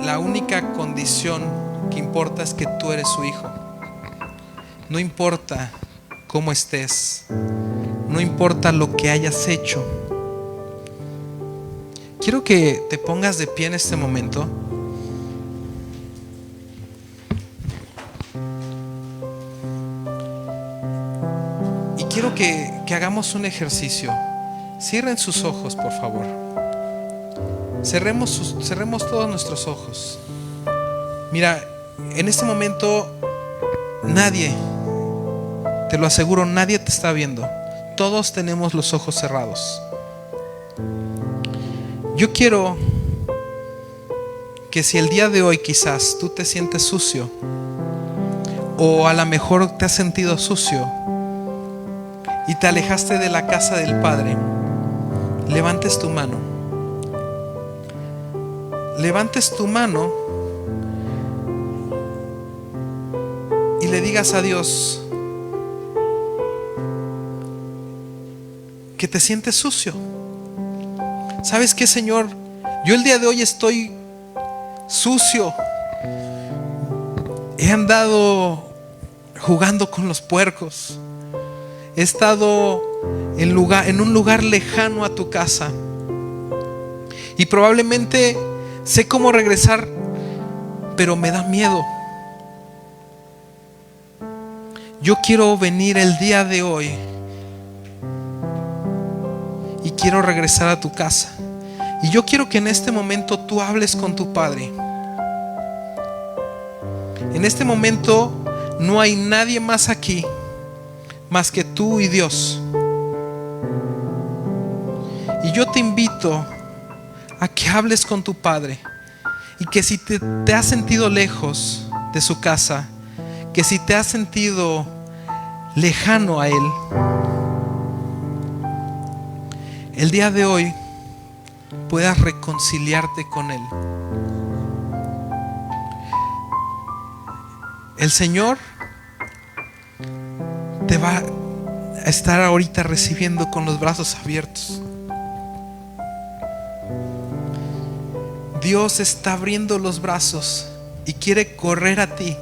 [SPEAKER 1] la única condición que importa es que tú eres su hijo. No importa cómo estés, no importa lo que hayas hecho. Quiero que te pongas de pie en este momento. Y quiero que hagamos un ejercicio. Cierren sus ojos, por favor. Cerremos todos nuestros ojos. Mira, en este momento nadie, te lo aseguro, nadie te está viendo. Todos tenemos los ojos cerrados. Yo quiero que si el día de hoy quizás tú te sientes sucio, o a lo mejor te has sentido sucio y te alejaste de la casa del Padre, levantes tu mano. Levantes tu mano y le digas a Dios que te sientes sucio. ¿Sabes qué, Señor? Yo el día de hoy estoy sucio. He andado jugando con los puercos. He estado en un lugar lejano a tu casa. Y probablemente sé cómo regresar, pero me da miedo. Yo quiero venir el día de hoy y quiero regresar a tu casa. Y yo quiero que en este momento tú hables con tu Padre. En este momento no hay nadie más aquí más que tú y Dios. Y yo te invito a que hables con tu Padre, y que si te has sentido lejos de su casa, que si te has sentido lejano a Él, el día de hoy puedas reconciliarte con Él. El Señor te va a estar ahorita recibiendo con los brazos abiertos. Dios está abriendo los brazos y quiere correr a ti,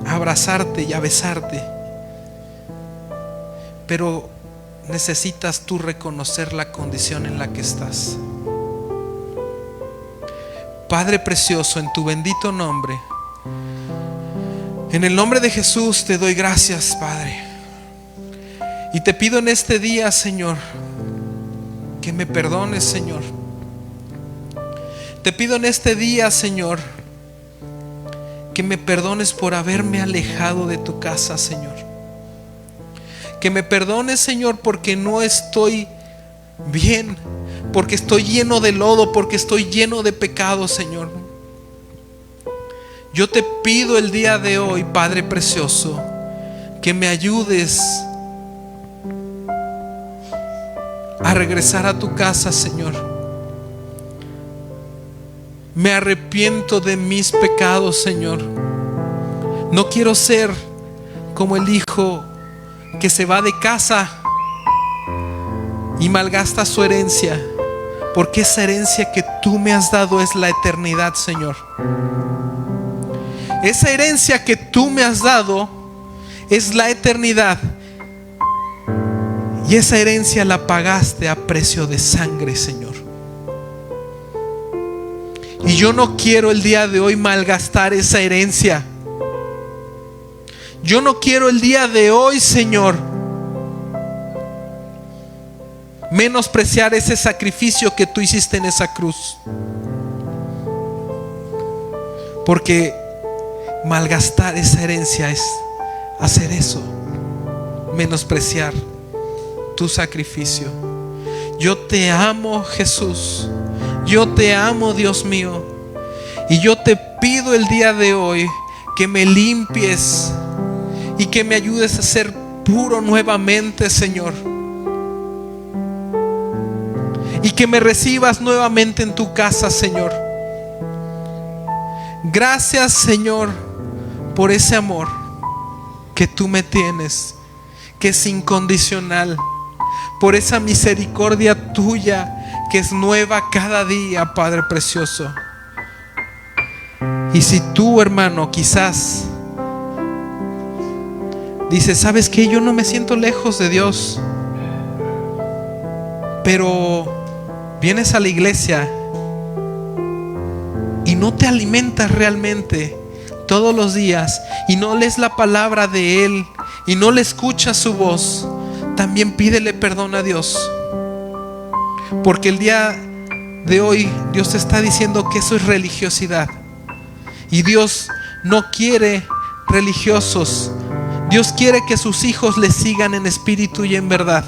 [SPEAKER 1] a abrazarte y a besarte. Pero necesitas tú reconocer la condición en la que estás. Padre precioso, en tu bendito nombre, en el nombre de Jesús te doy gracias, Padre. Y te pido en este día, Señor, que me perdones, Señor. Te pido en este día, Señor, que me perdones por haberme alejado de tu casa, Señor. Que me perdones, Señor, porque no estoy bien, porque estoy lleno de lodo, porque estoy lleno de pecado, Señor. Yo te pido el día de hoy, Padre precioso, que me ayudes a regresar a tu casa, Señor. Me arrepiento de mis pecados, Señor. No quiero ser como el hijo que se va de casa y malgasta su herencia, porque esa herencia que tú me has dado es la eternidad, Señor. Esa herencia que tú me has dado es la eternidad, y esa herencia la pagaste a precio de sangre, Señor. Y yo no quiero el día de hoy malgastar esa herencia. Yo no quiero el día de hoy, Señor, menospreciar ese sacrificio que tú hiciste en esa cruz. Porque malgastar esa herencia es hacer eso, menospreciar tu sacrificio. Yo te amo, Jesús. Yo te amo, Dios mío. Y yo te pido el día de hoy que me limpies y que me ayudes a ser puro nuevamente, Señor. Y que me recibas nuevamente en tu casa, Señor. Gracias, Señor, por ese amor que tú me tienes, que es incondicional. Por esa misericordia tuya que es nueva cada día, Padre precioso. Y si tú, hermano, quizás dice, ¿sabes qué? Yo no me siento lejos de Dios, pero vienes a la iglesia y no te alimentas realmente todos los días y no lees la palabra de Él y no le escuchas su voz, también pídele perdón a Dios. Porque el día de hoy Dios te está diciendo que eso es religiosidad, y Dios no quiere religiosos. Dios quiere que sus hijos le sigan en espíritu y en verdad,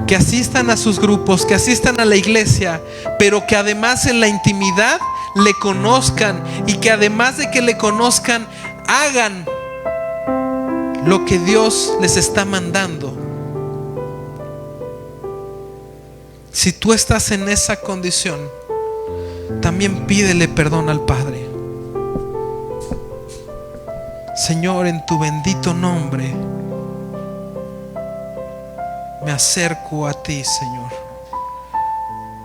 [SPEAKER 1] que asistan a sus grupos, que asistan a la iglesia, pero que además en la intimidad le conozcan, y que además de que le conozcan, hagan lo que Dios les está mandando. Si tú estás en esa condición, también pídele perdón al Padre. Señor, en tu bendito nombre me acerco a ti, Señor,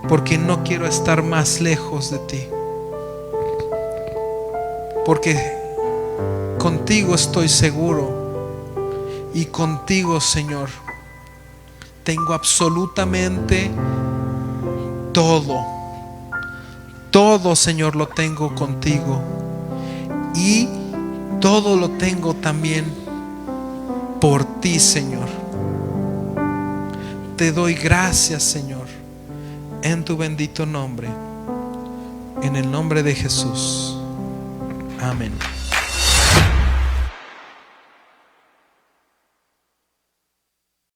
[SPEAKER 1] porque no quiero estar más lejos de ti, porque contigo estoy seguro, y contigo, Señor, tengo absolutamente todo. Todo, Señor, lo tengo contigo, y todo lo tengo también por ti, Señor. Te doy gracias, Señor, en tu bendito nombre, en el nombre de Jesús. Amén.